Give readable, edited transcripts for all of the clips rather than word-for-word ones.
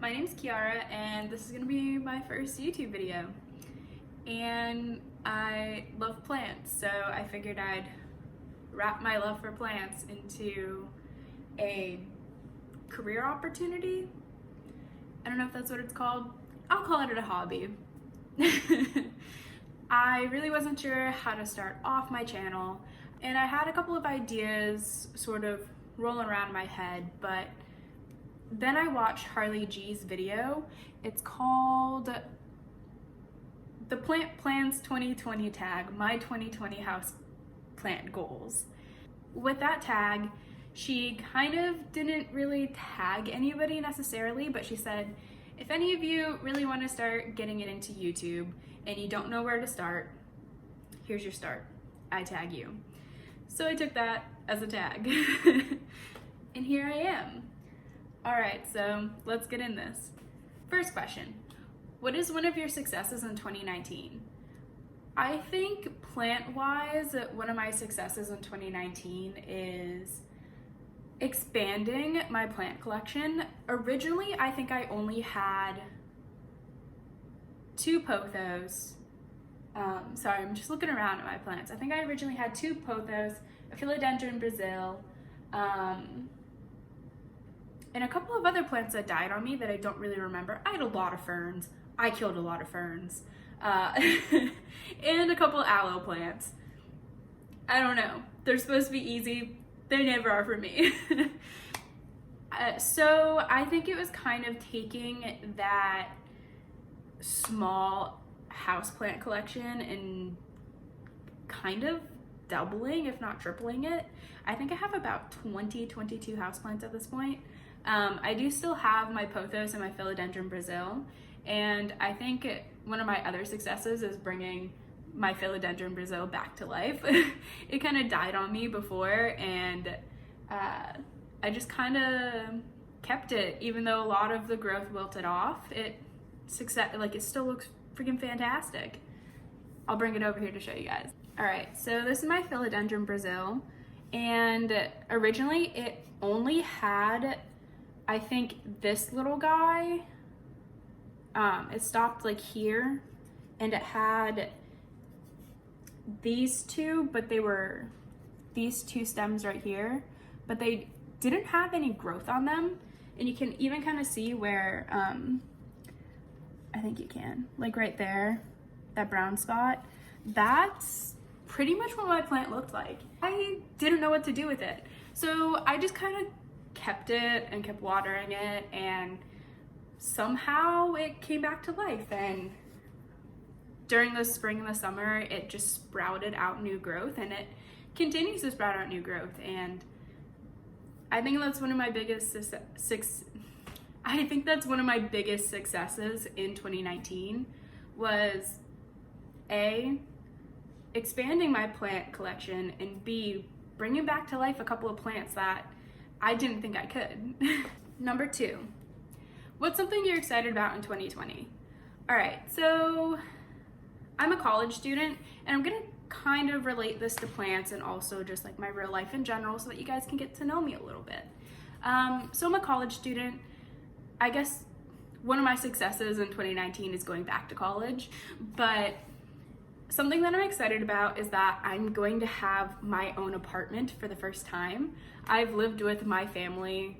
My name's Kiara and this is gonna be my first YouTube video. And I love plants, so I figured I'd wrap my love for plants into a career opportunity. I don't know if that's what it's called. I'll call it a hobby. I really wasn't sure how to start off my channel, and I had a couple of ideas sort of rolling around in my head, but then I watched Harley G's video. It's called the Plant Plans 2020 tag, my 2020 house plant goals. With that tag, she kind of didn't really tag anybody necessarily, but she said, if any of you really want to start getting it into YouTube and you don't know where to start, here's your start. I tag you. So I took that as a tag. And here I am. All right, so let's get in this. First question, what is one of your successes in 2019? I think plant-wise, one of my successes in 2019 is expanding my plant collection. Originally, I think I only had 2 pothos. Sorry, I'm just looking around at my plants. I think I originally had 2 pothos, a philodendron Brazil, and a couple of other plants that died on me that I don't really remember. I had a lot of ferns. I killed a lot of ferns. And a couple aloe plants. I don't know. They're supposed to be easy. They never are for me. So I think it was kind of taking that small houseplant collection and kind of doubling, if not tripling it. I think I have about 22 houseplants at this point. I do still have my pothos and my philodendron Brazil, and I think one of my other successes is bringing my philodendron Brazil back to life. It kind of died on me before, and I just kind of kept it, even though a lot of the growth wilted off. It still looks freaking fantastic. I'll bring it over here to show you guys. All right, so this is my philodendron Brazil, and originally it only had, I think, this little guy. It stopped like here, and it had these 2, but they were these 2 stems right here, but they didn't have any growth on them. And you can even kind of see where, I think you can, like right there, that brown spot, that's pretty much what my plant looked like. I didn't know what to do with it. So I just kind of kept it and kept watering it, and somehow it came back to life. And during the spring and the summer, it just sprouted out new growth, and it continues to sprout out new growth. And I think that's one of my biggest successes in 2019 was A, expanding my plant collection, and B, bringing back to life a couple of plants that I didn't think I could. Number 2, what's something you're excited about in 2020? All right, so I'm a college student, and I'm gonna kind of relate this to plants and also just like my real life in general so that you guys can get to know me a little bit. So I'm a college student. I guess one of my successes in 2019 is going back to college, but something that I'm excited about is that I'm going to have my own apartment for the first time. I've lived with my family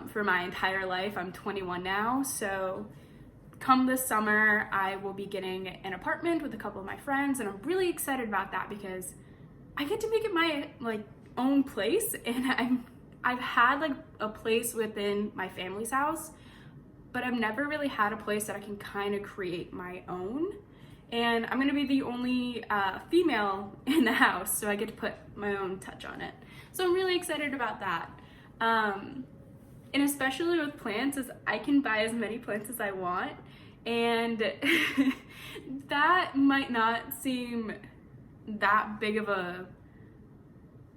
for my entire life. I'm 21 now, so come this summer, I will be getting an apartment with a couple of my friends, and I'm really excited about that because I get to make it my own place. And I've had like a place within my family's house, but I've never really had a place that I can kind of create my own. And I'm gonna be the only female in the house, so I get to put my own touch on it. So I'm really excited about that. And especially with plants, is I can buy as many plants as I want, and that might not seem that big of a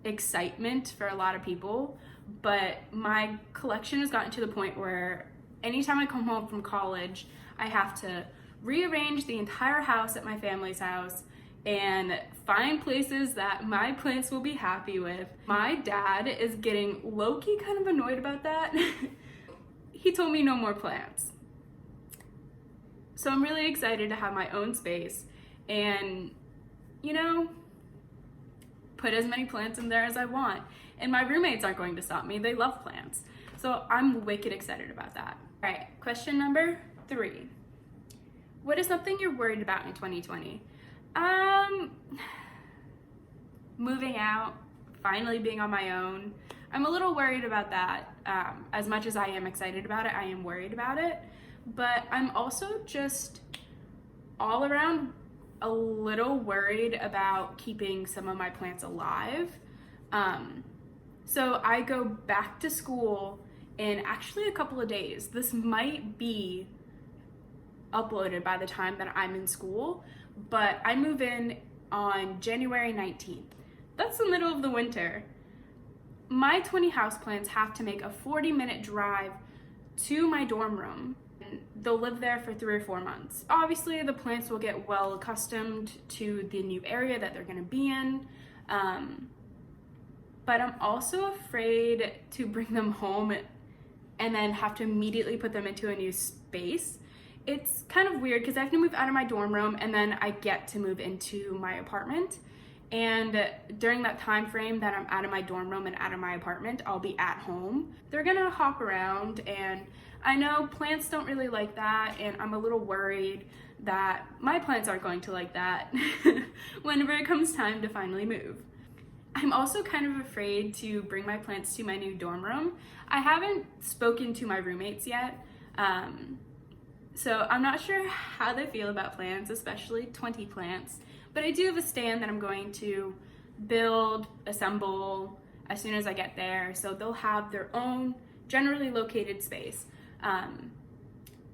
excitement for a lot of people, but my collection has gotten to the point where anytime I come home from college, I have to rearrange the entire house at my family's house and find places that my plants will be happy with. My dad is getting low-key kind of annoyed about that. he told me no more plants. So I'm really excited to have my own space and, you know, put as many plants in there as I want. And my roommates aren't going to stop me. They love plants. So I'm wicked excited about that. All right, question number 3. What is something you're worried about in 2020? Moving out, finally being on my own. I'm a little worried about that. As much as I am excited about it, I am worried about it. But I'm also just all around a little worried about keeping some of my plants alive. So I go back to school in actually a couple of days. This might be uploaded by the time that I'm in school, but I move in on January 19th. That's the middle of the winter. My 20 houseplants have to make a 40-minute drive to my dorm room. They'll live there for 3 or 4 months. Obviously, the plants will get well accustomed to the new area that they're gonna be in. But I'm also afraid to bring them home and then have to immediately put them into a new space. It's kind of weird because I have to move out of my dorm room and then I get to move into my apartment. And during that time frame that I'm out of my dorm room and out of my apartment, I'll be at home. They're gonna hop around, and I know plants don't really like that, and I'm a little worried that my plants aren't going to like that whenever it comes time to finally move. I'm also kind of afraid to bring my plants to my new dorm room. I haven't spoken to my roommates yet, so I'm not sure how they feel about plants, especially 20 plants. But I do have a stand that I'm going to build, assemble as soon as I get there, so they'll have their own generally located space.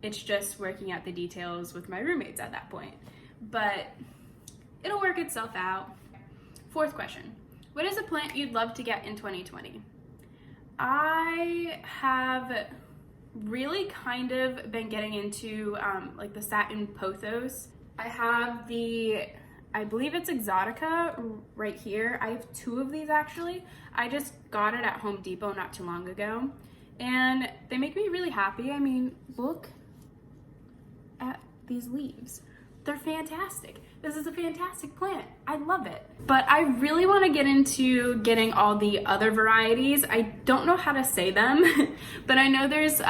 It's just working out the details with my roommates at that point, but it'll work itself out. 4th question. What is a plant you'd love to get in 2020? I have really kind of been getting into like the satin pothos. I have I believe it's Exotica right here. I have 2 of these actually. I just got it at Home Depot not too long ago, and they make me really happy. I mean, look at these leaves. They're fantastic. This is a fantastic plant. I love it. But I really want to get into getting all the other varieties. I don't know how to say them, but I know there's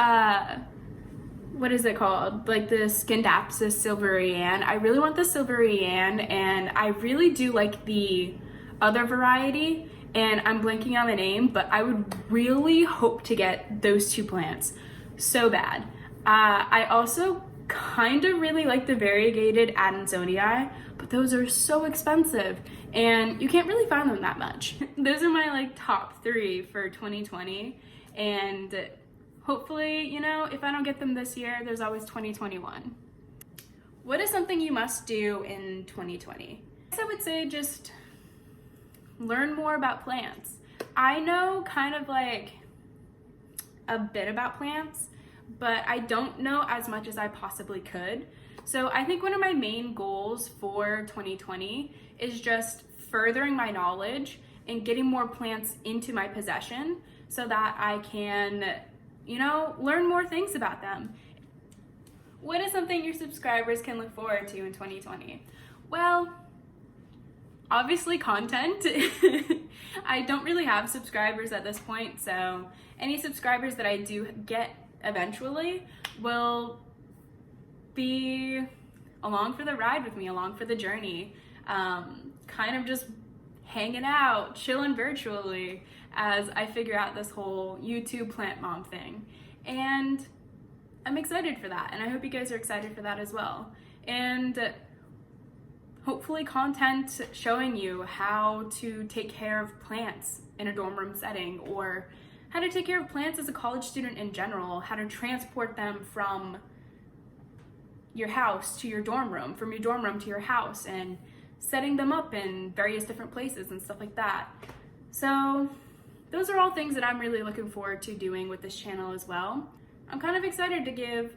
what is it called? Like the Scindapsus silverian. I really want the silverian, and I really do like the other variety, and I'm blanking on the name, but I would really hope to get those 2 plants so bad. I also kind of really like the variegated Adansonii, but those are so expensive and you can't really find them that much. Those are my like top 3 for 2020, and hopefully, you know, if I don't get them this year, there's always 2021. What is something you must do in 2020? I would say just learn more about plants. I know kind of like a bit about plants, but I don't know as much as I possibly could. So I think one of my main goals for 2020 is just furthering my knowledge and getting more plants into my possession so that I can, you know, learn more things about them. What is something your subscribers can look forward to in 2020? Well, obviously content. I don't really have subscribers at this point, so any subscribers that I do get eventually will be along for the ride with me, along for the journey, kind of just hanging out, chilling virtually as I figure out this whole YouTube plant mom thing. And I'm excited for that, and I hope you guys are excited for that as well. And hopefully content showing you how to take care of plants in a dorm room setting, or how to take care of plants as a college student in general, how to transport them from your house to your dorm room, from your dorm room to your house, and setting them up in various different places and stuff like that. So those are all things that I'm really looking forward to doing with this channel as well. I'm kind of excited to give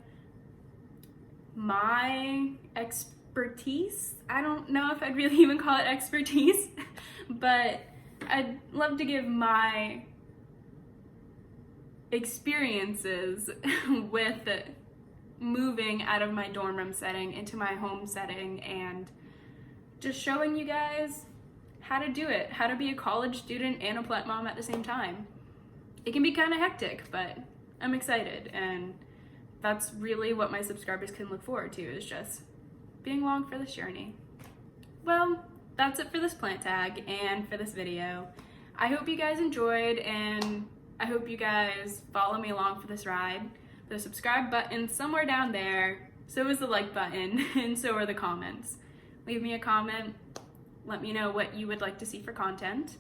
my expertise. I don't know if I'd really even call it expertise, but I'd love to give my experiences with moving out of my dorm room setting into my home setting, and just showing you guys how to do it, how to be a college student and a plant mom at the same time. It can be kind of hectic, but I'm excited, and that's really what my subscribers can look forward to, is just being along for this journey. Well, that's it for this plant tag and for this video. I hope you guys enjoyed, and I hope you guys follow me along for this ride. The subscribe button somewhere down there, so is the like button, and so are the comments. Leave me a comment, let me know what you would like to see for content,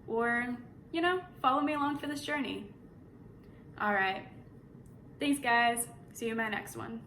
or, you know, follow me along for this journey. All right, thanks guys, see you in my next one.